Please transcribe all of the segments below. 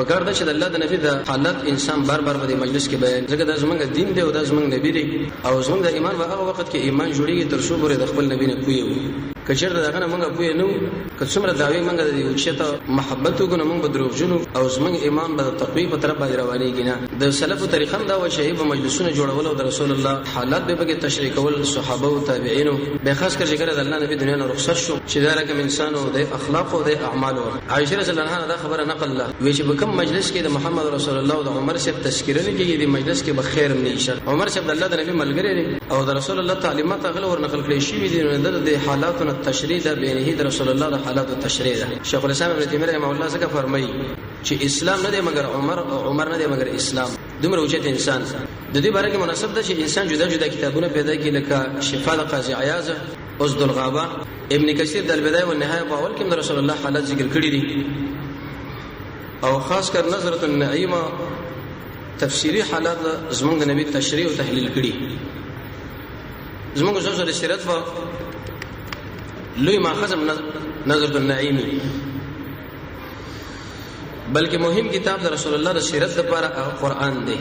پکار ده چې د الله د نبی د حالت انسان بار بار په مجلس کې بیان ځکه د زمونږ دین دی او د زمونږ نبی دی او زمونږ د ایمان په هغه وخت کې ایمان جوړیږي تر څو پورې د خپل نبی نه پوي وي کچیر دغه نه مونږ پوي نو که څومره داوی مونږ د یو شته محبت وګنو مونږ بدروغجنو او زمونږ ایمان به تقوی په طرف باندې روانيږي نه د سلفو طریقه دا و چې په مجلسونو جوړول او د رسول الله حالات به کې تشریح کول صحابه او تابعین به خاص کر چې د الله نبی دنیا نه رخصت شو چې دا رقم انسان او د اخلاق او د اعمال عائشه رضی الله عنها دا خبره نقل له وی چې په کوم مجلس کې د محمد رسول الله او د عمر صاحب تذکره نه کیږي د مجلس کې به خیر نه نشه عمر صاحب د الله د نبی ملګری او د رسول الله تعلیمات غل ور نقل کړي شي دي د حالاتو تشریح ده بینه د رسول الله د حالاتو تشریح ده شیخ الاسلام ابن تیمیه رحمه الله څنګه فرمایي چې اسلام نه دی مگر عمر او عمر نه دی مگر اسلام دومره اوچت انسان د دې باره کې مناسب ده چې انسان جدا جدا کتابونه پیدا کړي لکه شفاء القاضي عیاض اسد الغابه ابن کثیر د البدایه والنهایه په اول کې د رسول الله حالات ذکر کړي دي او خاص کر نظرۃ النعیمه تفسیری حالات زمونږ د نبی تشریح او تحلیل کړي زمونږ زوجه سیرت په لوی ماخذ نظرۃ النعیمه بلکې مهم کتاب د رسول الله د سیرت لپاره قرآن دی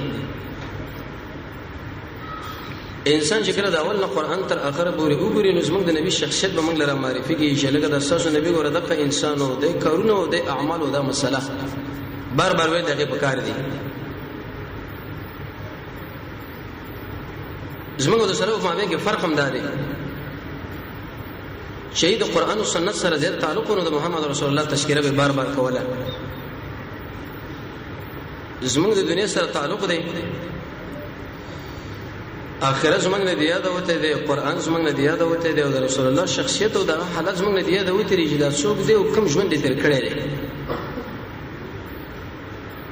انسان چې کله د اول نه قرآن تر اخره پورې وګوري نو زموږ د نبی شخصیت به موږ لره معرفي کیږي چې لکه د اساسو نبی ګوره دغه انسان او د کارونو او د اعمالو دا مسله بار بار وایي دغه پکار دي زموږ د سره په مابین کې فرق هم دی چې د قرآن او سنت سره ډېر تعلق نو د محمد رسول الله تذکره به بار بار کوله زمونږ د دنیا سره تعلق دی اخرت زمونږ نه دی یاد وته دی قرآن زمونږ نه دی یاد وته دی او د رسول الله شخصیت او د حالت زمونږ نه دی یاد وته دی چې دا څوک دی او کوم ژوند دې تر کړی دی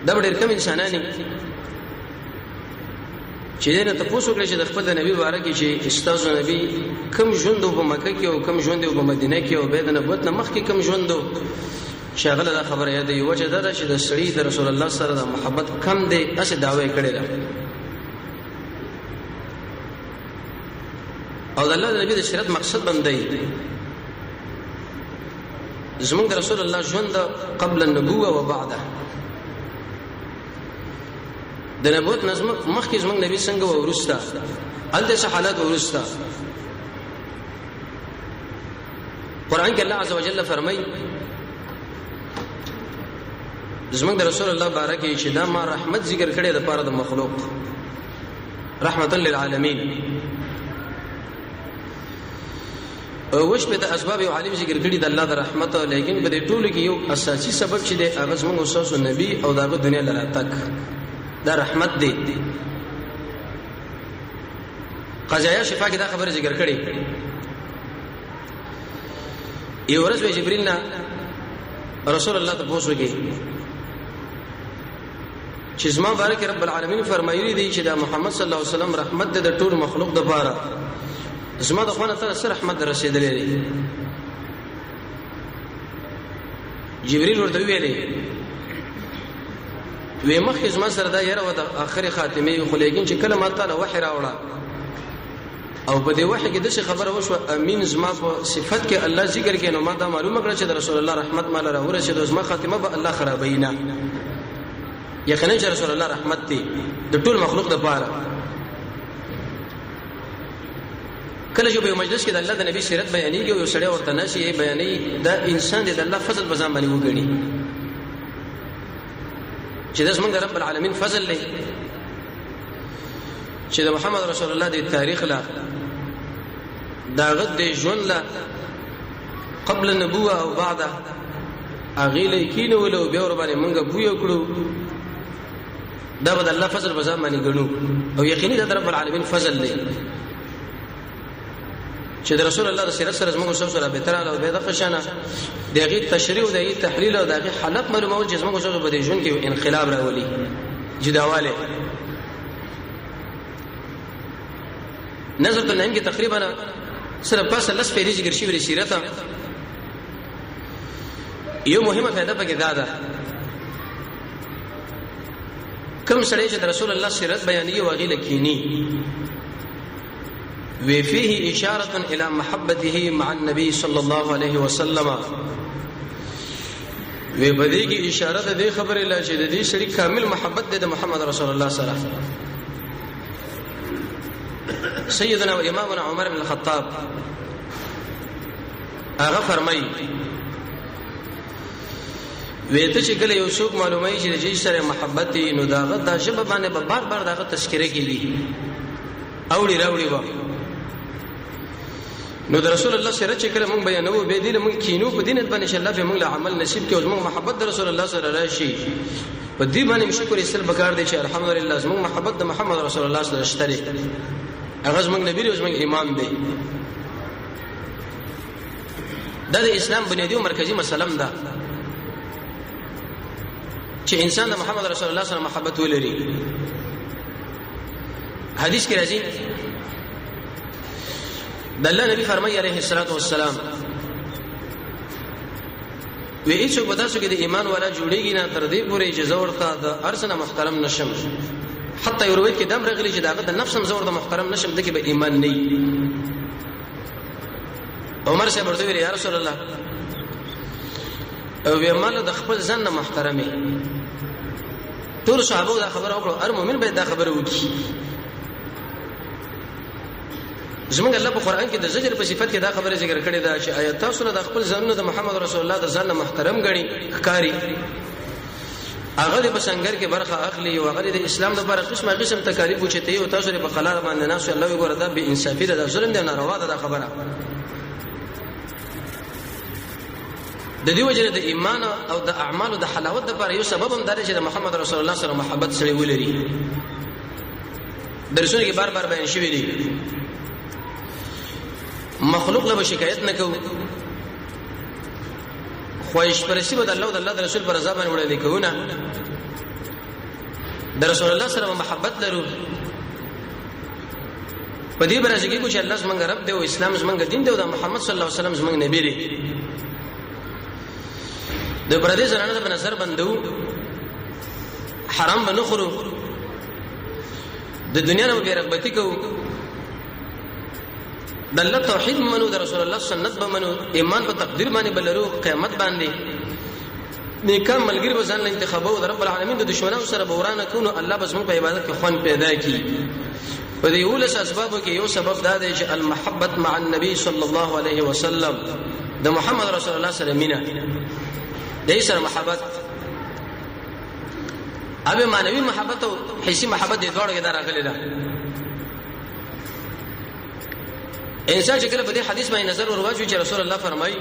دا ډېر کم انسانان چې نه تاسو کړی چې د خپل نبی باره کې چې استاد نبی کوم ژوند په مکه کې او کوم ژوند په مدینه کې او د نبوت نه مخکې کوم ژوند شاغله دا خبره یاد یو چې دا چې د سړي د رسول الله سره د محبت کم دی اسه داوی کړی دا او د الله د نبی د شریعت مقصد باندې زمونږ د رسول الله ژوند قبل النبوه و بعده د نبوت نظم مخکې زمونږ نبی څنګه و ورسته ال د حالات ورسته قرآن کې الله عزوجل فرمایي زمونږ د رسول الله بارکه چې دا ما رحمت ذکر کړي د پاره د مخلوق رحمتا للعالمین او وش په د اسباب او عالم ذکر کړي د الله د رحمت لیکن په دې ټولو کې یو اساسي سبب چې د هغه زمونږ استاد نبی او دغه دنیا لاره تک دا رحمت دی قضایا شفا کې دا خبره ذکر کړي یو ورځ جبرئیل نه رسول الله ته پوښتنه چې زما بارک رب العالمین فرمایلی دی چې دا محمد صلی الله علیه وسلم رحمت د ټول مخلوق د پاره زما د خوانه ته سره رحمت رسیدلې دی جبرئیل ورته ویلي وې مخکې زما سره دا یره و د اخر خاتمه خو لیکن چې کله ما تعالی وحی راوړه او په دې وحی کې د څه خبره وشو امین زما په صفت کې الله ذکر کې نو ما دا معلومه کړه چې د رسول الله رحمت مال راوړه چې زما خاتمه به الله خرابینا یقینا چې رسول الله رحمت دی د ټول مخلوق لپاره کله چې په مجلس کې د الله د نبی سیرت بیانېږي او یو سړی ورته نشي بیانې دا انسان د الله فضل بزام باندې وګڼي چې د زمونږ رب العالمین فضل دی چې د محمد رسول الله د تاریخ لا دا غد د ژوند لا قبل النبوه او بعده اغیله کینو ولو بیا ور باندې مونږه بوې کړو دا به الله فضل بزام باندې ګڼو او یقیني د رب العالمین فضل دی چې د رسول الله د سیرت سره زموږ سره به تر او به د خشانه دغه تشریح او دغه تحلیل او دغه حالت معلومول چې زموږ سره په دې ژوند کې انقلاب راولي جداواله نظر النعیم کې تقریبا صرف پس لس پیری ذکر شوی سیرت یو مهمه فائدہ پکې دا ده کوم سړی چې د رسول الله سیرت بیانې او غیله کینی وفيه إشارة إلى محبته مع النبي صلى الله عليه وسلم وی بدی کی اشاره ده دې خبره لا چې د دې شریک کامل محبت ده د محمد رسول الله صلی الله علیه وسلم. سیدنا و امامنا عمر بن الخطاب هغه فرمایي وېته چې کله یو څوک معلومای چې د جې سره محبت نو داغه د شب باندې به بار بار داغه تذکره کیږي اوړي راوړي و نو د رسول الله سره چې کله مونږ بیانو به دې مونږ کینو په دین باندې انشاء الله به مونږ له عمل نصیب کې او مونږ محبت د رسول الله سره راشي په دې باندې شکر ایستل بکار دی چې الحمدلله مونږ محبت د محمد رسول الله سره شته هغه زموږ نبی او زموږ امام دی. دا د اسلام بنیادی او مرکزی مسلم ده چې انسان د محمد رسول الله سره محبت ولري. حدیث کې راځي د الله نبی فرمایي عليه الصلاه والسلام وی هیڅ بداسو کې د ایمان والا جوړیږي نه تر دې پورې چې زور ته د ارسنه محترم نشم حتی یو روایت کې دم راغلی چې داغه د نفس هم زور د محترم نشم دغه به ایمان نه. عمر صاحب ورته ویل یا رسول الله او وی مال د خپل ځن نه محترمه ټول صحابه دا خبره وکړه هر مؤمن به دا خبره وکړي. زمونږ الله په قران کې د زجر په صفت کې دا خبره ذکر کړې ده چې آیات تاسو د خپل ځانونه د محمد رسول الله د ځان محترم غني ښکاری هغه د بسنګر کې برخه اخلي او هغه د اسلام د لپاره قسمه قسم تکالیف وچته او تاسو په قلار باندې ناس الله وګوره دا به انصافي ده ظلم دی ناروا ده خبره. د دې وجه د ایمان او د اعمال او د حلاوت لپاره یو سبب هم دی چې د محمد رسول الله سره محبت سره ولري. درسونه کې بار بار بیان شوی دی مخلوق له شکایت نه کو خواهش پرستی به د الله او د الله د رسول پر رضا باندې وړاندې کوونه د رسول الله سره محبت لرو په دې برازه کې چې الله زمونږ رب دی او اسلام زمونږ دین دی او د محمد صلی الله علیه وسلم زمونږ نبی دی. د پردې زنانه په نظر بندو حرام بنو خورو د دنیا نه بیرغبتی کو د الله توحید منو د رسول الله سنت به منو ایمان په تقدیر باندې بلرو قیامت باندې نیکه ملګری به ځان انتخابو د رب العالمین د دشمنانو سره بورانه کونو الله بس موږ په عبادت کې خوان پیدا کی. په دې ولس اسبابو کې یو سبب دا دی چې المحبت مع النبي صلی الله علیه وسلم د محمد رسول الله سره مینا دې سره محبت اوبه مانوي محبت او حسي محبت دې دوړه کې راغلي ده. انسان چې کله په دې حدیث باندې نظر ورواچوي چې رسول الله فرمایي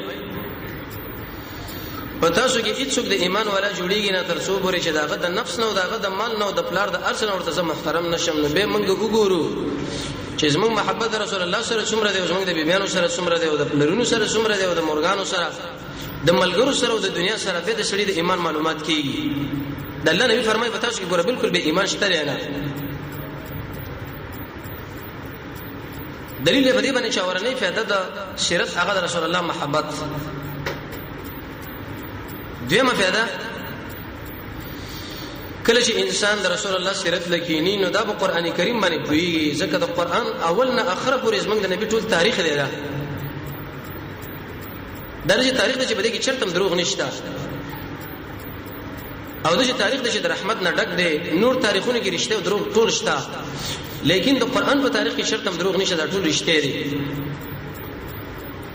پتا شو کې هیڅ څوک د ایمان والا جوړیږي نه تر څو پورې چې داغه د نفس نه او داغه د مال نه او د پلار د ارث نه ورته محترم نشم نو به موږ وګورو چې زموږ محبت رسول الله سره څومره دی او زموږ د بیبيانو سره څومره دی او د پلرونو سره څومره دی او د مورګانو سره د ملګرو سره او د دنیا سره به د سړي د ایمان معلومات کیږي. د الله نبی فرمایي پتا شو کې ګوره بالکل به ایمان شته نه. دلیل په دې باندې چې اورنۍ فائدہ د سیرت هغه د رسول الله محبت. دیمه فائدہ کله چې انسان د رسول الله سیرت لکینی نو دا په قران کریم باندې پوي ځکه د قران اول نه اخر پورې زمونږ د نبی ټول تاریخ دی دا درجه تاریخ چې بده کې چرته دروغ نشته او د تاریخ د رحمت نه ډک دی نور تاریخونه کې رښتیا او دروغ ټول شته لیکن د قران په تاریخ کې شرط هم دروغ نشته دا ټول رښتیا دي.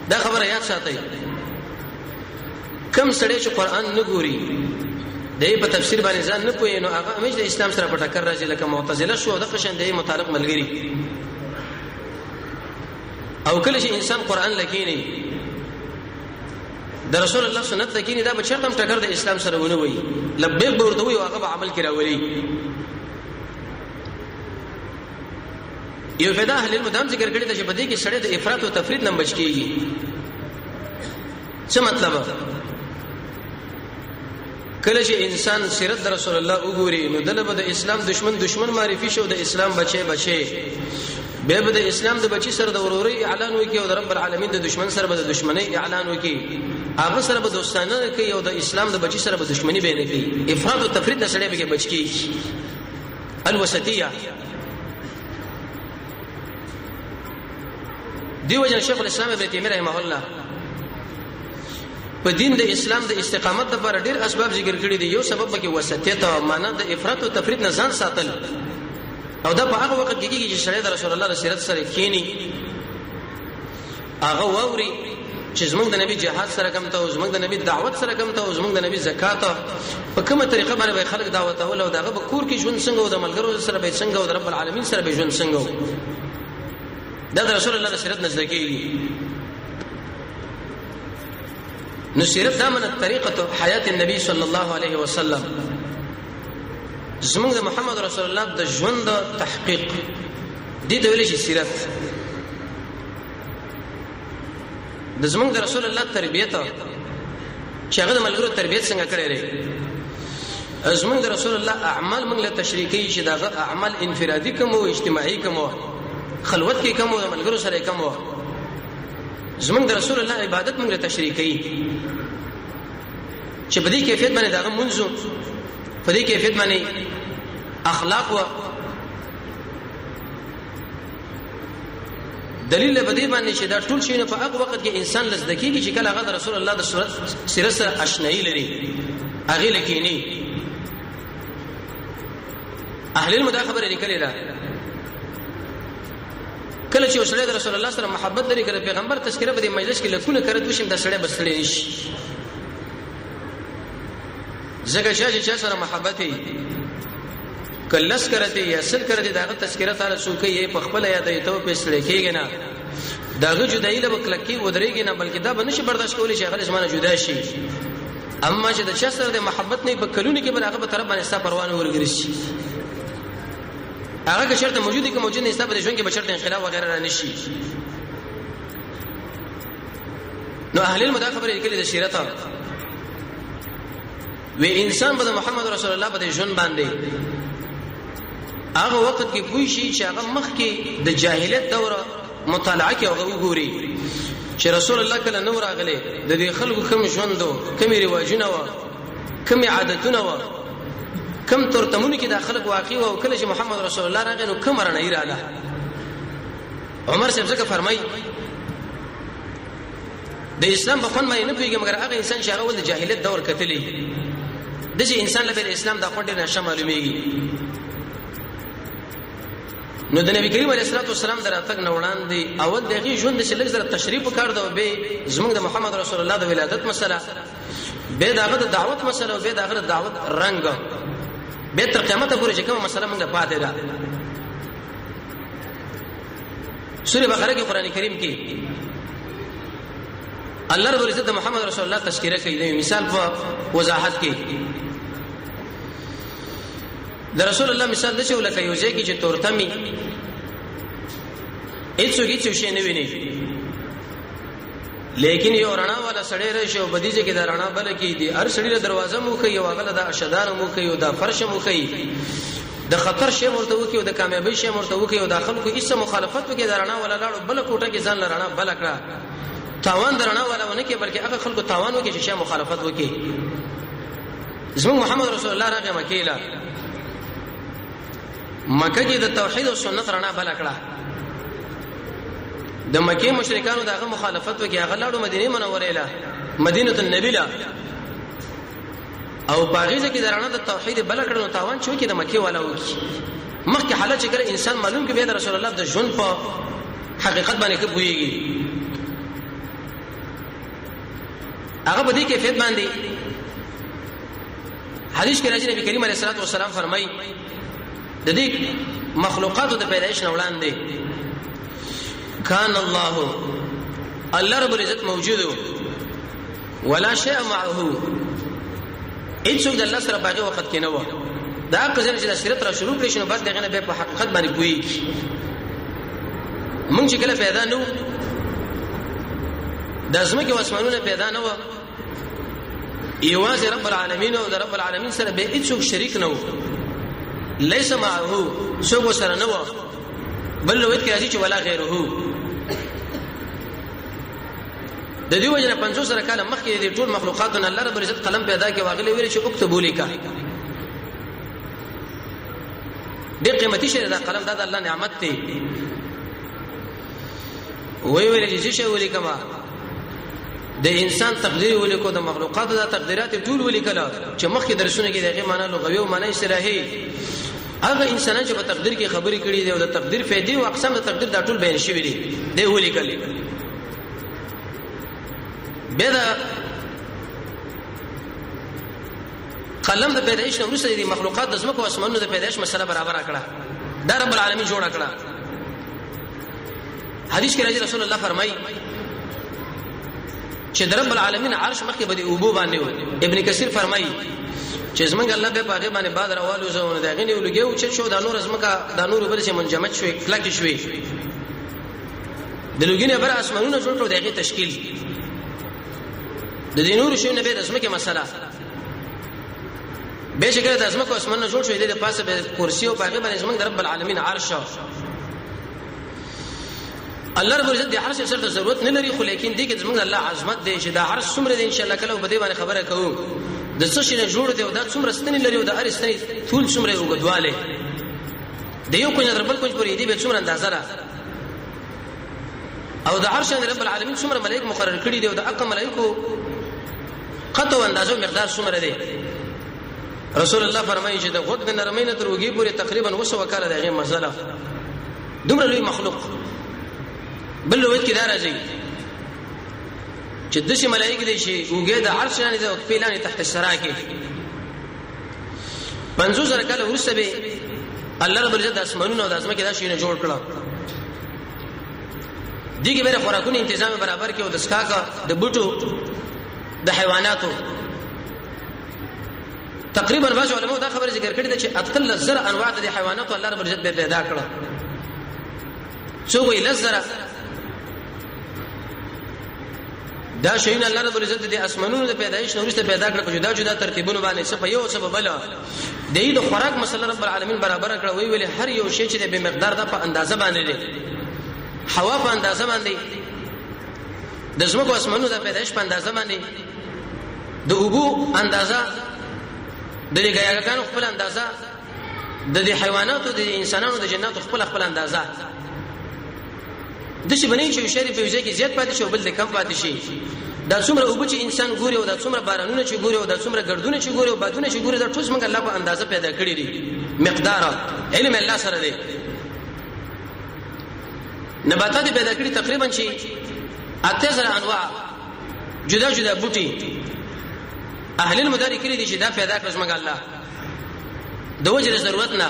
دا خبره یاد ساتئ کم سړی چې قران نه ګوري دای په تفسیر باندې ځان نه پوي نو هغه همیش د اسلام سره په ټکر راځي لکه معتزله شو د قشن دی متعلق ملګری او کله چې انسان قران لکینی د رسول الله سنت لکینی دا به شرط هم ټکر د اسلام سره ونه وي لبیک به ورته وي او هغه عمل کې راولي. یو فدا اهل المدام ذکر کړی چې په دې کې سړی د افراط او تفرید نه بچ کیږي. څه مطلب کله چې انسان سیرت د رسول الله وګوري نو دلته د اسلام دشمن معرفي شو د اسلام بچي به د اسلام د بچي سره د وروري اعلان وکي او د رب العالمین د دشمن سره د دشمنی اعلان وکي هغه سره به دوستانه کوي او د اسلام د بچي سره به دشمنی به نه کوي. افراط او تفرید نه سړی به بچ کیږي. الوسطیه دیو جن شیخ الاسلام ابن تیمیه رحمه الله په دین د اسلام د استقامت لپاره ډیر اسباب ذکر کړي دي. یو سبب کې وسطیت او معنا د افراط او تفرید نه ځان ساتل، او دا په هغه وخت کې کېږي چې سړی د رسول الله د سیرت سره کېني، هغه ووري چې زمونږ د نبی جهاد سره کوم ته، زمونږ د نبی دعوت سره کوم ته، زمونږ د نبی زکات په کومه طریقه باندې خلک دعوت اول، او دغه په کور کې ژوند څنګه، او د ملګرو سره به څنګه، او د رب العالمین سره به ژوند څنګه. دا د رسول الله د سیرت نزد کېږي. نو سیرت دا من طریقه حیات النبی صلی الله علیه وسلم، زمونږ د محمد رسول الله د ژوند تحقیق دې ته ویل شي سیرت. د زمونږ د رسول الله تربیت چې هغه د ملګرو تربیت څنګه کړی لري. زمونږ د رسول الله اعمال موږ له تشریکی چې دا اعمال انفرادي کوم او اجتماعي کوم، خلوت کې کوم او د ملګرو سره کوم. زمونږ د رسول الله عبادت موږ له تشریکی چې په دې کیفیت باندې دا منځو، په دې کیفیت باندې اخلاق و دلیل به دې باندې چې دا ټول شی نه په هغه وخت کې انسان لزدکیږي چې کله هغه د رسول الله د سیرت سره آشنایی لري، هغه لکینی. اهل المدا خبره لیکلې ده کله چې وسړی د رسول الله سره محبت لري، کله پیغمبر تذکرہ په دې مجلس کې لکونه کړه دوشم د سړی بسړی نشي. زګه چې سره محبت هي کلس کرته یا سل کرته داغه تذکرہ تعالی څوک یې په خپل یاد ته په سړی کېږي نه، داغه جدایي له وکلکی ودرېږي نه، بلکې دا بنش برداشت کولی چې هغه زمانه جدا شي. اما چې د چا سره د محبت نه په کلونه کې بل هغه په طرف باندې ستا پروانه ورګرځي، هغه که شرط موجوده کې موجود نه ستا په ژوند کې بشرط انقلاب وغیرہ نه نشي. نو اهل المدا خبره لیکلي د سیرت و انسان به محمد رسول الله په ژوند باندې هغه وخت کې پوي شي چې هغه مخ کې د جاهلیت دوره مطالعه کې هغه وګوري چې رسول الله کله نو راغله د دې خلکو کوم ژوندو، کوم رواجونه و، کوم عادتونه و، کوم ترتمونه کې د خلک واقع و، او کله چې محمد رسول الله راغی نو کوم رڼا یې رااله. عمر صاحب څنګه فرمایي د اسلام په فن باندې نه پیږي مګر هغه انسان چې هغه ول د جاهلیت دور کتلی دغه انسان له اسلام د خونډه نشه معلومیږي. نو د نبی کریم علیه الصلاه والسلام دراتک نه وړاندې اول دغه ژوند چې لږ زره تشریف وکړ دا به زموږ د محمد رسول الله د ولادت مسله، به داغه د دعوت مسله، او به داغه د دعوت رنگ، به تر قیامت پورې چې کومه مسله موږ پاتې ده. سورہ بقره کې قران کریم کې الله رب العزت محمد رسول الله تذکرہ کوي. مثال په وضاحت کې د رسول الله مثال د څه ولکه یو ځای کې چې تورتمي هیڅ شي نه ویني، لیکن یو رڼا والا سړی راشي او بدیجه کې د رڼا بل کې دي هر سړی له دروازه مو کوي او هغه د اشدار مو کوي او د فرش مو کوي، د خطر شی مرته وکي او د کامیابی شی مرته وکي او د خلکو هیڅ مخالفت وکي د رڼا والا لاړو بل کوټه کې ځان رڼا بل کړه، تاوان د رڼا والا ونه کې بلکې هغه خلکو تاوان وکي چې شی مخالفت وکي. زموږ محمد رسول الله راغی مکیلا مکه کې د توحید او سنت رڼا بل کړه، د مکه مشرکانو دغه مخالفت وکي هغه لاړو مدینه منوره له مدینه النبی له او باغیزه کې درانه د توحید بل کړه نو تاوان چې وکي د مکه والا وکي. مخکې حالت چې کړه انسان معلوم کې به د رسول الله د ژوند په حقیقت باندې کې پويږي، هغه په دې کیفیت باندې حدیث کې راځي نبی کریم علیه الصلاه والسلام فرمایي د دې مخلوقات د پیدایش نه وړاندې کان الله رب العزت موجود ولا شيء معه، هیڅوک د الله سره باغه وخت کې نه و. دا قضیه چې د سیرت را شروع کړي شنو بعد دغه نه به په حقیقت باندې پويږي. مونږ چې کله پیدا نو د ازمکه واسمانونه پیدا نه و، یوازې رب العالمین او د رب العالمین سره به هیڅوک شریک نه و، ليس معه څوک سره نه و، بل روایت کې راځي چې ولا غیره. د دې وجه نه 500 سره کاله مخکې د ټول مخلوقاتونه الله رب العزت قلم پیدا کې واغلی ویل چې اكتبوا لیکا. ډېر قیمتي شی دا قلم دا د الله نعمت دی. وی ویل چې شی ولیکما د انسان تقدیر ولیکو د مخلوقاتو د تقدیرات ټول ولیکل چې مخکې درسونه کې دغه معنی لغوي او معنی اصطلاحي هغه انسانان چې په تقدیر کې خبرې کړي دي او د تقدیر فائدې او اقسام د تقدیر د ټول بیان شوی دي دی ولیکل به دا قلم د پیدایش نو وروسته دي مخلوقات د زمکو اسمانونو د پیدایش مسله برابر کړه دا رب العالمین جوړ کړه حدیث کې راځي رسول الله فرمایي چې رب العالمین عرش مخکې بده اوبو باندې و ابن کثیر فرمایي چې زمنګ الله به پاګه باندې باد راوالو زونه دا غنی ولګیو چې شو د نور زمکا د نور بل چې منجمد شوی کلک شوی د لګینه بر اسمانونو جوړ کړو دغه تشکیل د دینور شو نه به د زمکه مسله به شکل د زمکو اسمانونو جوړ شوی د پاسه به کرسی او پاګه باندې زمنګ رب العالمین عرش الله رب عزت د عرش سره ضرورت نه لري خو لیکن دې کې زموږ الله عظمت دی چې دا عرش څومره دی ان شاء الله کله به دې باندې خبره کوو د څه شي نه جوړ دی او دا څومره ستنې لري او د هر ستنې ټول څومره وګدواله د یو کوی نه بل کوی پورې دې به څومره اندازه را او د عرش رب العالمین څومره ملائک مقرر کړي دي او د اقم ملائکو قطو اندازو مقدار څومره دی رسول الله فرمایي چې د غوږ د نرمینه تر وګي پورې تقریبا وسو وکاله دغه مسله دومره لوی مخلوق بل وخت کې دا راځي چې د شي ملائکه دي شي وګه د عرش نه د پیلانه تحت السرا کې 500 کاله ورسته به الله رب العزت اسمانونو د اسمه کې دا شي نه جوړ کړل دغه بیره خوراکونو تنظیم برابر کې او د سکاکا د بوټو د حیواناتو تقریبا بعض علماء دا خبره ذکر کړې ده چې اتل زر انواع د حیواناتو الله رب العزت به پیدا کړل څو وی لزره دا شین الله رب العزت د اسمانونو د پیدایش نو ورسته پیدا کړ په جدا جدا ترتیبونو باندې څه په یو سبب بل د دې خوراک مسله رب العالمین برابر کړ وی ویل هر یو شی چې به مقدار د په اندازه باندې دی هوا په اندازه باندې د زمکو اسمانونو د پیدایش په اندازه باندې د اوبو اندازه د لګیاګانو خپل اندازه د حیواناتو د انسانانو د جناتو خپل اندازه د شي بنې چې شریف په ځای کې زیات پاتې شي او بل د کم پاتې شي دا څومره اوبه چې انسان ګوري او دا څومره بارانونه چې ګوري او دا څومره ګردونه چې ګوري او بادونه چې ګوري دا ټول څنګه الله په اندازه پیدا کړی دي مقدار علم الله سره دی نباتات پیدا کړی تقریبا چې 8000 انواع جدا جدا بوټي اهل المدارک کړی دي چې دا پیدا کړ څنګه الله د وجه ضرورت نه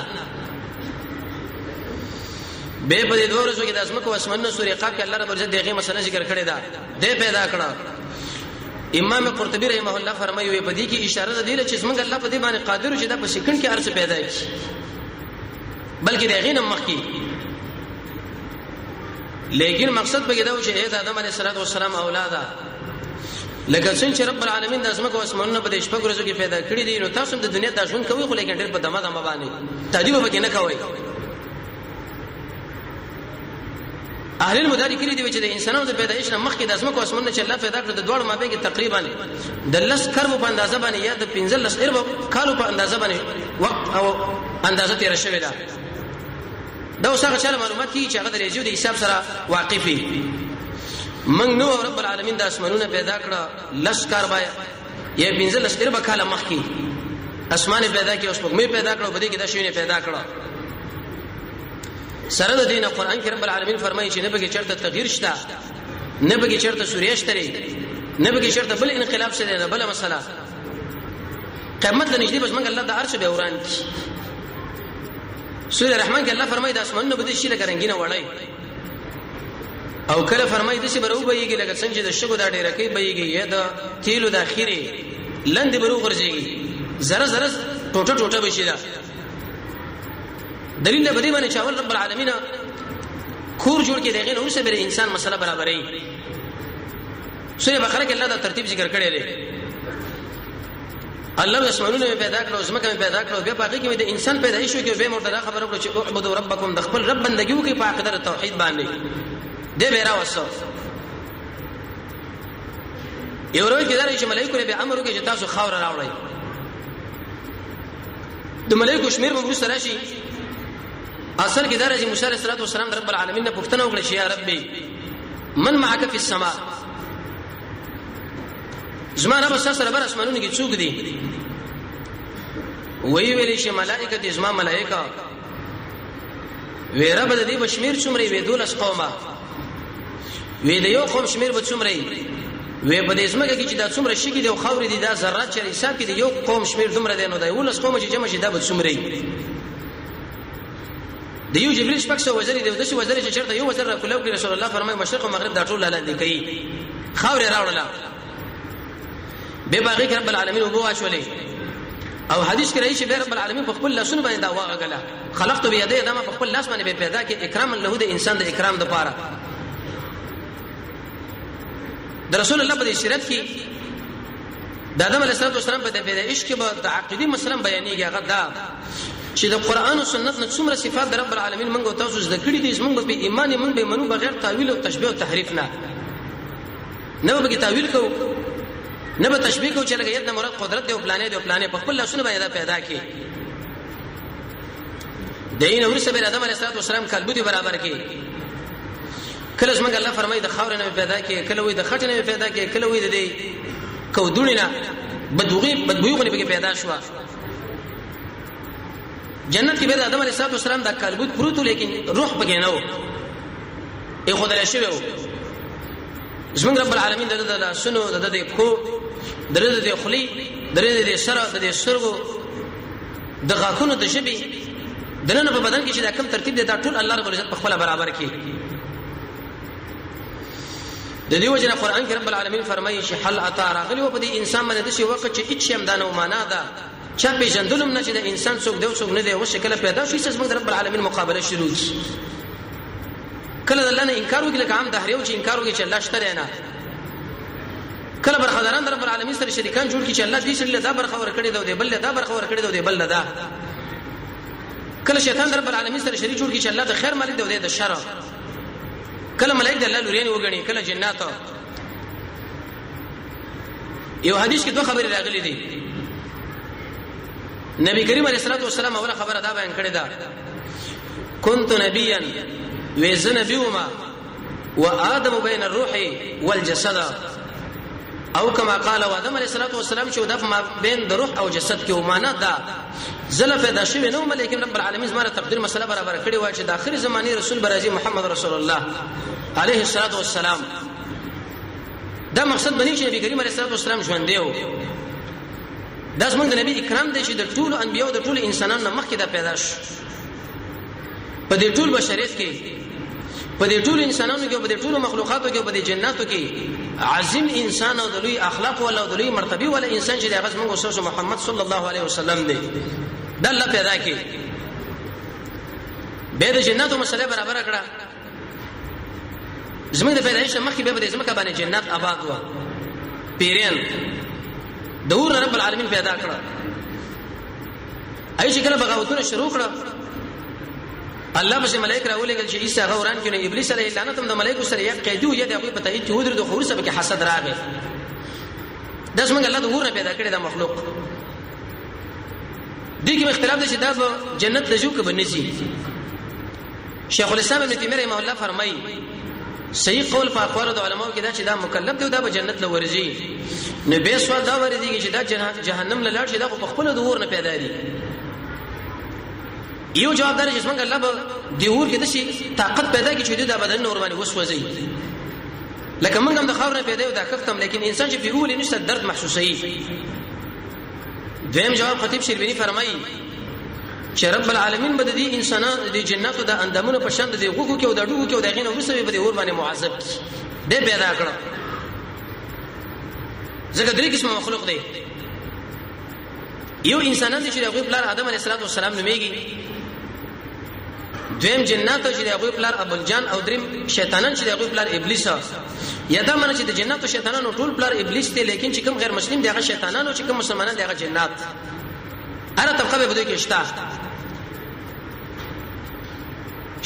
به په دې دوه ورځو کې د اسمکو اسمنه سورې قاف کې الله رب عزت دغه مسله ذکر کړی دا دې پیدا کړه امام قرطبي رحمه الله فرمایي په دې کې اشاره ده چې څنګه الله په دې باندې قادر چې دا په سکند کې ارڅ پیدا کړي بلکې دغه نه مخکي لیکن مقصد به دا و چې آدم علیه السلام اولاده لکه څنګه چې رب العالمین د اسمکو اسمنه په دې شپږ ورځو کې پیدا کړی دي نو تاسو د دنیا د ژوند کوي خو لیکن ډېر په دمه باندې تعجب وکړي نه کوي اهل المدارک کړي دي چې د انسانانو د پیدایش نه مخکې د اسمکو اسمنه چې الله پیدا کړ د دوړ مابین کې تقریبا د لس کربو په اندازه باندې یا د 15 ارب کالو په اندازه باندې وخت او اندازه تیر شوی دا اوس هغه چاله معلومات کی چې هغه د ریجو د حساب سره واقفي من نو رب العالمین د اسمانونو پیدا کړ لس کار بای یا 15 ارب کاله مخکې اسمان پیدا کړ اوس په مې پیدا کړ بده کې د شوی نه پیدا کړ سره د دین قرآن کې رب العالمین فرمایي چې نه به چرته تغییر شته نه به چرته سوریش تري نه به چرته بل انقلاب شته نه بل مسله قیامت له نږدې بس موږ الله د عرش به وران کی سورہ الرحمن کې الله فرمایي د اسمانونو بده شي لکه رنگینه وړای او کله فرمایي د شي برو بهيږي لکه څنګه چې د شګو د ډېر کې بهيږي یا د تیلو د اخیری لند برو ورځيږي زره زره ټوټه ټوټه بشي دا دلیل به دې باندې چې اول رب العالمین کور جوړ کې دغه نور سره انسان مسله برابرې سورہ بقره کې الله دا ترتیب ذکر کړی دی الله اسمانونه پیدا کړو زمکه پیدا کړو بیا پاګه کې د انسان پیدایش کې به مرتضی خبره کړو چې اعبدوا ربکم د خپل رب بندګیو کې په عقیده توحید باندې دې بیره وسو یو ورځ کې درې چې ملائکه به امر وکړي چې تاسو خاور راوړئ د ملائکه شمیر به وسره شي اصل کې درجه موسی علیه السلام د رب العالمین نه پوښتنه وکړه چې یا ربي من معك في السماء زما رب سره بر اسمانونو کې څوک دي وی ویلې چې ملائکه دي زما ملائکه وی رب دې بشمیر څومره وی دولس قومه وی د یو قوم شمیر به څومره وی په دې اسمه کې چې دا څومره شي کې د خاورې دي دا ذرات چې حساب کې د یو قوم شمیر دومره دی نو دا ولس قوم چې جمع شي دا به څومره د یو جبريل شپږ سو وزر دی د شي وزر چې چرته یو وزر کولو کې رسول الله فرمایي مشرق او مغرب دا ټول لاندې کوي خاورې راوړل به باغی رب العالمین وبو اشولې او حدیث کې راځي چې رب العالمین په خپل لاسونو باندې دا واغله خلقت بيدي دا په خپل لاس باندې به پیدا کې اکرام له د انسان د اکرام د پاره د رسول الله په سیرت کې د آدم علیه السلام په پیدایش کې به د عقیدې مسله بیانېږي هغه دا چې د قران او سنت نه څومره صفات د رب العالمین موږ او تاسو زده کړې دي موږ په ایمان موږ به منو بغیر تعویل او تشبیه او تحریف نه به تعویل کو نه به تشبیه کو چې لکه ید مراد قدرت دی او پلانې په خپل لاسونه باندې پیدا کړي دین ورسره به آدم علیه السلام کلبوتی برابر کړي کله څنګه الله فرمایي د خاور نه پیدا کړي کله وي د خټ نه پیدا کړي کله وي د دې کودونی نه بدبوغونه به پیدا شو جنت کې به آدم علیه السلام د کلبوت پروت لیکن روح بګې نه و ای خدای شوی زمونږ رب العالمین د سنو د کو د خلی د سره د سرغو د غاخونو د شبي دنه په بدن کې چې دا کم ترتیب دی دا ټول الله رب العزت په خپل برابر کړي د دې وجه قرآن کې رب العالمین فرمایي چې حل اتا راغلی و په دې انسان باندې د شی وخت چې هیڅ هم دانه معنا ده چې په ژوندلم نه چې د انسان څوک دی او څوک نه دی او شکل پیدا شي چې زموږ رب العالمین مقابله شروع شي کله الله نه انکار وکړي لکه عام دهریو چې انکار وکړي چې الله شته نه کله برخداران رب العالمین سره شریکان جوړ کړي چې الله دې سره دا برخه ور کړی دی بل دا برخه ور کړی دی بل دا کله شیطان رب العالمین سره شریک جوړ کړي چې الله د خیر مالک دی د شر کله ملائکه د الله لوري وګڼي کله جنات یو حدیث کې دوه خبرې راغلي دي نبی کریم علیه الصلاه والسلام اوله خبره دا بیان کړې ده كنت نبيا وزنبيهما وآدم بين الروح والجسد او كما قال آدم علیه الصلاه والسلام چې د ما بین د روح او جسد کې ومانه ده زله پیدا شوی نو ملیکن رب العالمین زماره تقدیر مسله برابر کړی و چې د اخر زمانی رسول برازي محمد رسول الله علیه الصلاه والسلام دا مقصد بنی چې نبی کریم علیه الصلاه والسلام ژوند دیو دا زموږ د نبی اکرام دی چې د ټولو انبیو د ټولو انسانانو مخکې دا پیدا شو په دې ټول بشریت کې په دې ټول انسانانو کې په دې ټول مخلوقاتو کې په دې جناتو کې عظیم انسان او د لوی اخلاق او د لوی مرتبه ول انسان چې هغه زموږ رسول محمد صلی الله علیه وسلم دی دا الله پیدا کړي به د جناتو مسله برابر کړه زموږ د پیدایش مخکې به د زمکه باندې جنات آباد و پیرین دور رب العالمین پیدا کړه اې چې کله بغاوتونه شروع کړه الله بس ملائکه راولېږي چې عیسی غوران کې نه ابلیس علیه لعنت هم د ملائکه سره یو قیدو یې د هغه په تایید ودر د خور سره کې حسد راغی د څنګه الله د ور نه پیدا کړی د مخلوق دي کې اختلاف دي چې دا جنت د جو کې بنسي شیخ الاسلام ابن تیمیه رحمه الله فرمایي صحیح قول په اقوال د علماو کې دا چې دا مکلف دی دا به جنت لورځي نو به سوال دا ورېږي چې دا جهنم لاړ شي دا په خپل د ور نه پیدا دي یو جواب در چې څنګه الله به د ور کې د شي طاقت پیدا کی چې دا بدن نور باندې وسوځي لکه موږ هم د خاور نه پیدا یو دا کفتم لیکن انسان چې په اول نشته درد محسوسي دیم جواب خطیب شربینی فرمایي چې رب العالمین بده دي انسانانو د جناتو د اندامونو په شان د غوګو کې او د ډوګو کې او د غینو ورسوي په دې ور باندې معذب دې پیدا کړو ځکه درې قسم مخلوق دي یو انسانان چې هغه پلار آدم علیه السلام نومېږي دویم جنات چې هغه پلار ابوالجان او دریم شیطانان چې هغه پلار ابلیس یا دا معنی چې د جنات او شیطانانو ټول پلار ابلیس دی لیکن چې کوم غیر مسلم دی هغه شیطانان او چې کوم مسلمانان دی هغه جنات اره طبقه به بده کې شته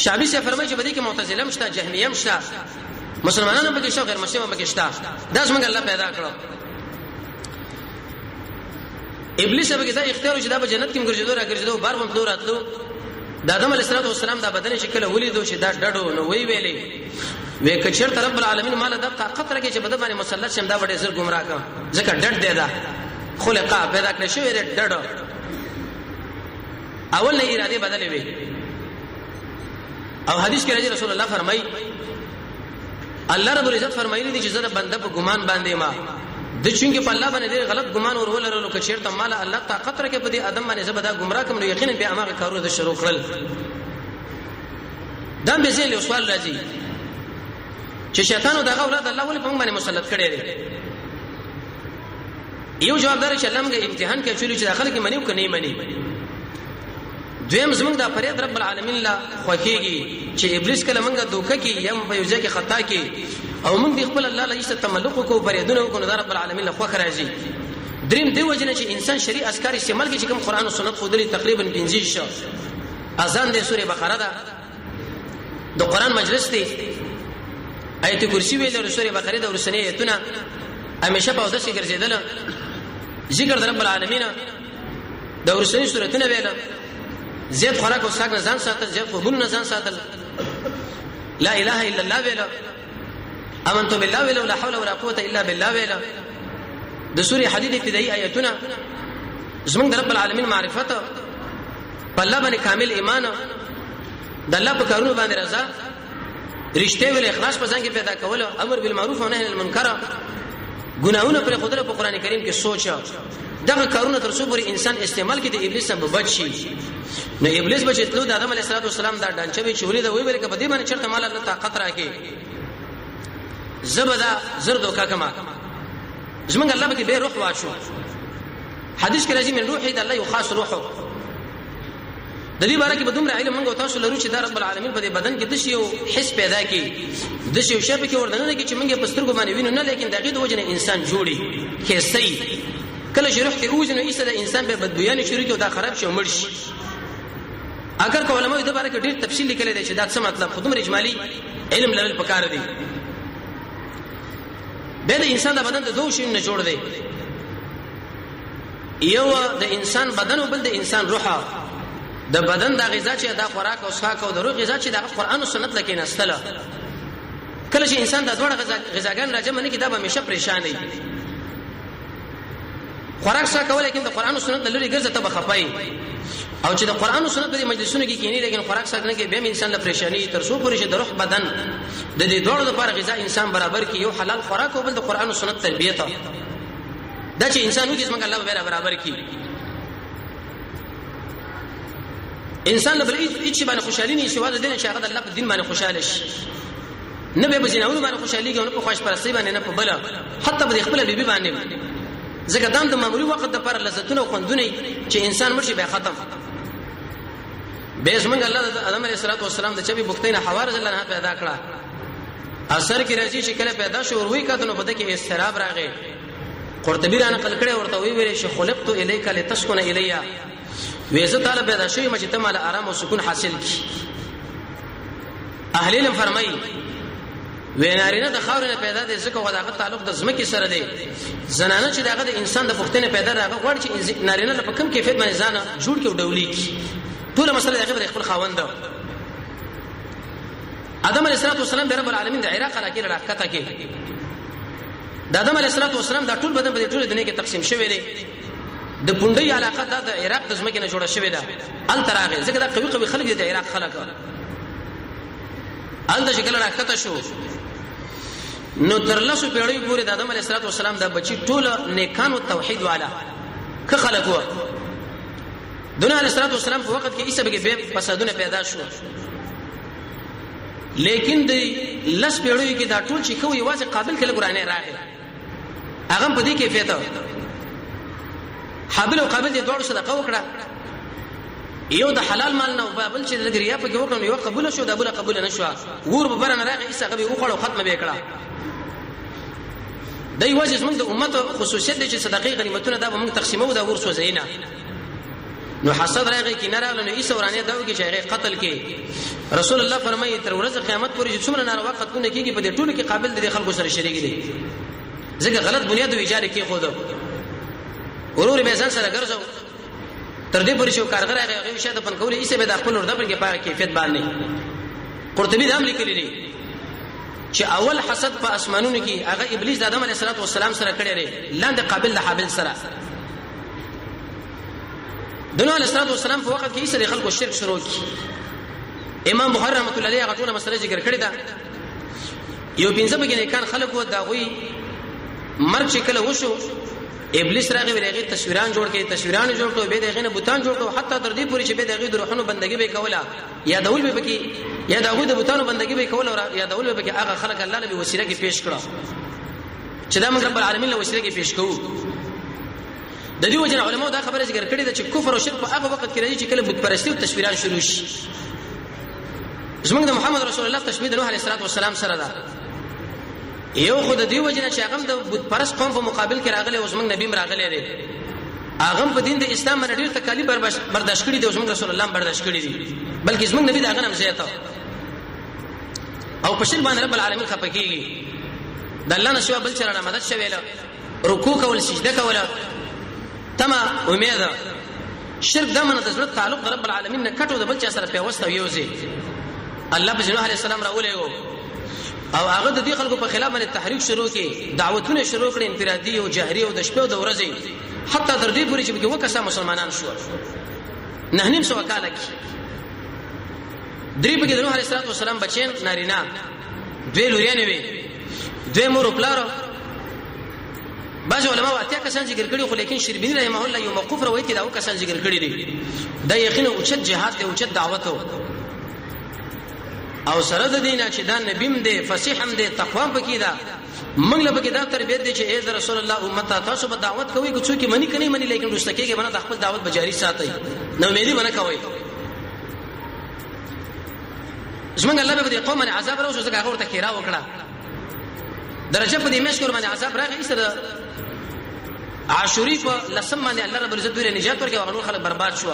شعبی سے فرمایي چې بده کې معتزله مشته جهمیه مشته مسلمانانو به کې شته غیر مسلمانانو به کې شته دا څنګه الله پیدا کړو ابلیس به دا اختیار چې دا په جنت کې ګرځېدو راګرځېدو بار باندې راتلو د آدم علیه السلام دا بدن چې کله ولیدو چې دا ډډو نو وی ویلې وې کچر رب العالمین مال د طاقت راکې چې بده باندې مسلط شم دا وړې سر گمراه کا ځکه ډډ دی دا خلقا پیدا کړی شوی ډډ اول نه اراده بدلې وي او حدیث کې راځي رسول الله فرمایي الله رب العزت فرمایلی دي چې زه بنده په ګمان باندې ما د چونګې په الله باندې ډېر غلط ګمان ورولرلو که چیرته مال الله طاقت راکې په دې ادم باندې زبدا گمراه کوم نو یقینا به هغه کارونه د شروع کړل دا به زه له سوال راځي چې شیطان او دغه اولاد الله ولې په موږ باندې مسلط کړي دي یو جوابدار چې الله موږ امتحان کې چولې چې داخله کې منیو کني منی دویم زمونږ د فریاد رب العالمین لا خوخيږي چې ابلیس کله موږ دوکه کې یم په یوځه کې خطا کې او موږ خپل الله له ایست تملق کو فریادونه کو نظر رب العالمین له خوخ راځي دریم دی وجنه چې انسان شریع اسکار استعمال کوي چې کوم قران او سنت خو دلی تقریبا 15 شو اذان د سوره بقره ده د قران مجلس دی آیت کرسی ویل سوره بقره د ورسنه ایتونه همیشه په اوسه کې ګرځیدل ذکر رب العالمین د ورسنه سورته ویل زید خوراک او ساګ نه ځان ساتل زید قربون نه ځان ساتل لا اله الا الله ویل امنت بالله ویل لا حول ولا قوه الا بالله ویل د سوره حدید ابتدایي آیتونه زمونږ رب العالمین معرفت په الله باندې کامل ایمان د الله په کارونو باندې رضا رښتیا ویل اخلاص په ځان کې پیدا کول امر بالمعروف او نهي عن المنکر ګناهونه پر خدای په قران کریم کې سوچ دغه کارونه تر څو پورې انسان استعمال کړي د ابلیس څخه بچي نو ابلیس بچتلو د آدم علیه السلام دا ډانچه به چولې دا وی ویل کې په دې باندې چرته مال الله طاقت راکې زبدا زردو کا کما زمونږ الله به به روح واچو حدیث کې راځي من روحي د الله یو خاص روحو د دې باره کې به دومره علم موږ تاسو لرو چې د رب العالمین په بدن کې د شی یو حس پیدا کی د شی شپه کې وردنه کې چې موږ په سترګو باندې وینو نه لیکن دغه د وجنه انسان جوړي کې صحیح کله چې روح ته اوزنه ایسه د انسان به بدبویان شروع کې او دا خراب شي مړ شي اگر کو علماء د باره کې ډېر تفصیل لیکل دي چې دا څه مطلب خودم اجمالی علم لرل پکار دي به د انسان د بدن د دوه شی نه جوړ دی یو د انسان بدن او بل د انسان روح د بدن د غذا چې د خوراک او څښاک او د روح غذا چې د قرآن او سنت لکه نستله کله چې انسان د دوه غذاګان راجمه نه کې دا به همیشه پریشان دی خوراک څه کول لیکن د قرآن او سنت لوري ګرځه ته بخپای او چې د قرآن او سنت په مجلسونو کې کینی لیکن خوراک څه نه کې به انسان له پریشانی تر څو پورې چې د روح بدن د دې دوه لپاره غذا انسان برابر کی یو حلال خوراک او بل د قرآن او سنت تربیته دا چې انسان وږي څنګه الله برابر کی انسان له بل هیڅ باندې خوشالي نه سوا د دین چې هغه الله په دین باندې خوشاله شي نه به بزیناونه باندې خوشالي کوي نه په خوش پرستی باندې نه په بل حتی به خپل بیبي باندې ځکه دام د معمولی وخت د پر لذتونه او خوندونه چې انسان مرشي به ختم به زمونږ الله د آدم علیه السلام د چبي بوختینه حوارز الله نه پیدا کړه اثر کې راځي چې کله پیدا شو ور وی کته نو بده کې استراب راغی قرطبی رانه قل کړه ورته وی ویل چې خلقت الیک لتسكن الیا وېزه تعالی پیدا شوی مچ ته مال آرام او سکون حاصل کی اهل علم فرمایي وینارینه د خاورنه پیدا دي ځکه وداغه تعلق د زمکه سره دی زنانه چې داغه د انسان د پختنه پیدا راغه غوړ چې نارینه په کم کیفیت باندې ځانه جوړ کې ډولي کی ټول مسله دغه خپل خاوند آدم علیه السلام د رب العالمین د عراق علاقه راکته کې د آدم علیه السلام د ټول بدن په ټول دنیا کې تقسیم شوی دی د پوندې علاقه د عراق د زمکه نه جوړه شوې ده ال تراغه ځکه دا قوي قوي خلک د عراق خلک ال د شکل راکته شو نو درلسو پیړۍ پورې د آدم علیه السلام د بچی ټول نیکانو توحید والا که خلک و دنیا علیه السلام په وخت کې ایسه به فسادونه پیدا شو لیکن د لس پیړۍ کې دا ټول چې کوي واځي قابل کله قرآن راغی هغه په دې کیفیت حابل او قابل دې دوړو صدقه وکړه یو د حلال مال نه او بل چې د ګریا په کې وکړو یو قبول شو د بل قبول نه شو ور به برنه راغی ایسه غوي وکړو ختمه به کړه دای وجه زموږ د امت خصوصیت دي چې صدقې غنیمتونه دا به موږ تقسیمو دا ورسو زینا نو حسد راغی کې نه راغله نو ایسه ورانه دا وږي چې هغه قتل کې رسول الله فرمایي تر ورځ قیامت پورې چې څومره ناروا قتلونه کیږي په دې ټولو کې قابل دي خلکو سره شریک دي ځکه غلط بنیاد او ایجاد کې خود ورور به ځان سره ګرځاو تر دې پورې چې کارګر هغه شاید په کولې ایسه به د خپل ورده پر کې پاره کیفیت باندې قرطبی دا هم لیکلی دی چې اول حسد په اسمانونو کې هغه ابلیس د آدم علیه السلام سره کړی دی لاندې قابل د حابل سره د نوح علیه السلام په وخت کې ایسه خلکو شرک شروع کی امام بخاری رحمۃ اللہ علیہ هغه ټول مسله ذکر کړی دا یو پنځه بګینه کان خلکو دا غوي مرګ چې کله وشو ابلیس راغی ورغه تصویران جوړ کړو به دغه نه بوتان جوړ کړو حتی تر دې پورې چې به دغه د روحونو بندګي به کوله یا دول به پکې یا دغه د بوتانو بندګي به کوله یا دول به پکې هغه خلک الله له وسیله کې پیش کړو چې دا موږ رب العالمین له وسیله کې پیش کوو د دې وجه علماء دا خبره ذکر کړې ده چې کفر او شرک په هغه وخت کې راځي چې کله بت پرستی او تصویران شروع شي زمونږ د محمد رسول الله تشبیه د نوح علیه السلام سره ده یو خود دی وجنه چې هغه د بت پرست قوم په مقابل کې راغلی او زمونږ نبی راغلی دی هغه په دین د اسلام باندې ډیر تکالیف برداشت کړي دي او زمونږ رسول الله برداشت کړي دي بلکې زمونږ نبی دا هغه هم زیاته او په شرک باندې رب العالمین خپکیږي د الله نشو بل چرانه مدد شویل رکوع کول سجده کول تما امید شرک د منه د زړه تعلق د رب العالمین نه کټو د بل چا سره پیوسته ویوزي الله په نوح علیه السلام راولېو او هغه د دې خلکو په خلاف باندې تحریک شروع کړي دعوتونه شروع کړي انفرادي او جهري او د شپې او د ورځې حتی تر دې پورې چې وکړه مسلمانان شو نه نیم سو کاله کې درې بګې د نوح علیه السلام بچین نارینا دوی لوريانې وي دوی مور پلار بعض علماء اتیا کسان ذکر کړي خو لیکن شربینی رحمه الله یو موقوف روایت دا او کسان ذکر کړي دي دا یقینا اوچت جهاد دی اوچت دعوت او سره د دینه چې دا نبیم دی فصیح هم دی تقوا پکې دا موږ له پکې دا تربیت دی چې اے رسول الله امت تاسو به دعوت کوي که څوک منی کني منی لیکن رستکیږي باندې خپل دعوت بجاری ساتي نو امیدي باندې کوي زمونږ الله به دې قوم باندې عذاب راوځي ځکه هغه ورته کیرا وکړه درجه په دې مشکور باندې عذاب راغی ایسره عاشوری په لسم باندې الله رب العزت دوی نجات ورکړي او خلک برباد شو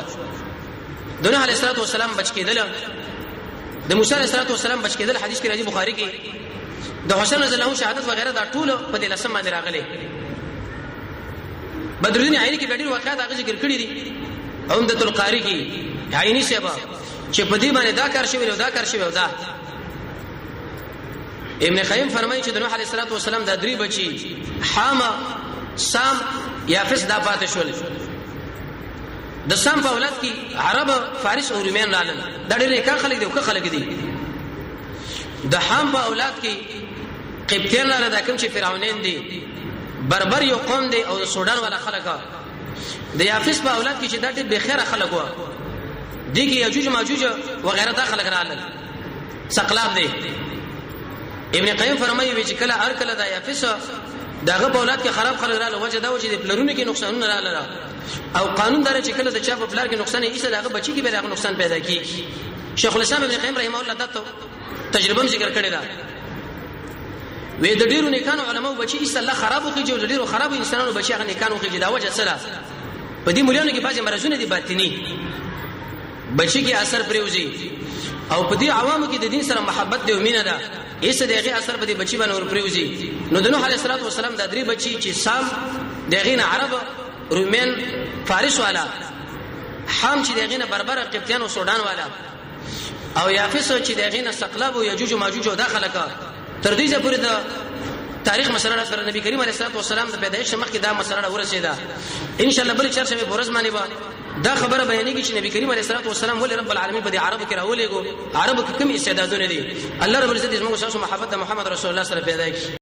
د نوح علیه السلام بچ کېدل د موسی علیه السلام بچ کېدل حدیث کې راځي بخاری کې د حسین رضی الله عنه شهادت وغیرہ دا ټول په دې لسم باندې راغلي بدر الدین عینی کې ډېر واقعات هغه ذکر کړی دي عمدۃ القاری کې عینی شبا چې په دې باندې دا کار شوی او دا کار شوی او دا ابن قیم فرمایي چې د نوح علیه السلام د درې بچي حامه سام یافس دا پاتې شول د سام په اولاد کې عرب فارس او رومین رالل دا ډېر نیک خلک دي او که خلک دي د حام په اولاد کې قبطیان را د کوم چې فرعونین دي بربر یو قوم دي او د سودان والا خلک د یافس په اولاد کې چې دا ډېر بخیره خلک و دي کې یجوج ماجوج وغیرہ دا خلک رالل ثقلاب دي ابن قیم فرمایي چې کله هر کله د یافس داغه په اولاد کې خراب خلک رااله وجه دا و چې د پلرونو کې نقصانونه رااله او قانون دار چې کله د چا په پلار کې نقصان یې داغه بچی کې به داغه نقصان پیدا کیږي شیخ الاسلام ابن قیم رحمه الله دا تجربه ذکر کړی دا وې د ډیرو نیکانو علماو بچی ایست الله خراب وکړي او د ډیرو خراب انسانانو بچی هغه نیکانو کې دا وجه سره په دې مليانو کې بعضی مرزونه دي باطنی بچی کې اثر پریوزي او په دې عوامو کې د دین سره محبت دی او مینه ده ایسه دغه اثر په دې بچی باندې ور پریوزي نو د نوح علیه السلام د درې بچی چې سام دغه نه عرب رومین فارس والا حام چې دغه نه بربر قبطیان او سودان والا او یافس چې دغه نه ثقلب او یجوج او ماجوج او داخله کا تر دې پورې د تاریخ مسله سره نبی کریم علیه السلام د پیدایش مخکې دا مسله ورسېده ان شاء الله بل چرشه به ورځ باندې دا خبره بیانېږي چې نبی کریم علیه السلام ولې رب العالمین په دې عربو کې راولېګو عربو کې کوم استعدادونه دي الله رب العزت زموږ سره محبت د محمد رسول الله سره پیدا کړي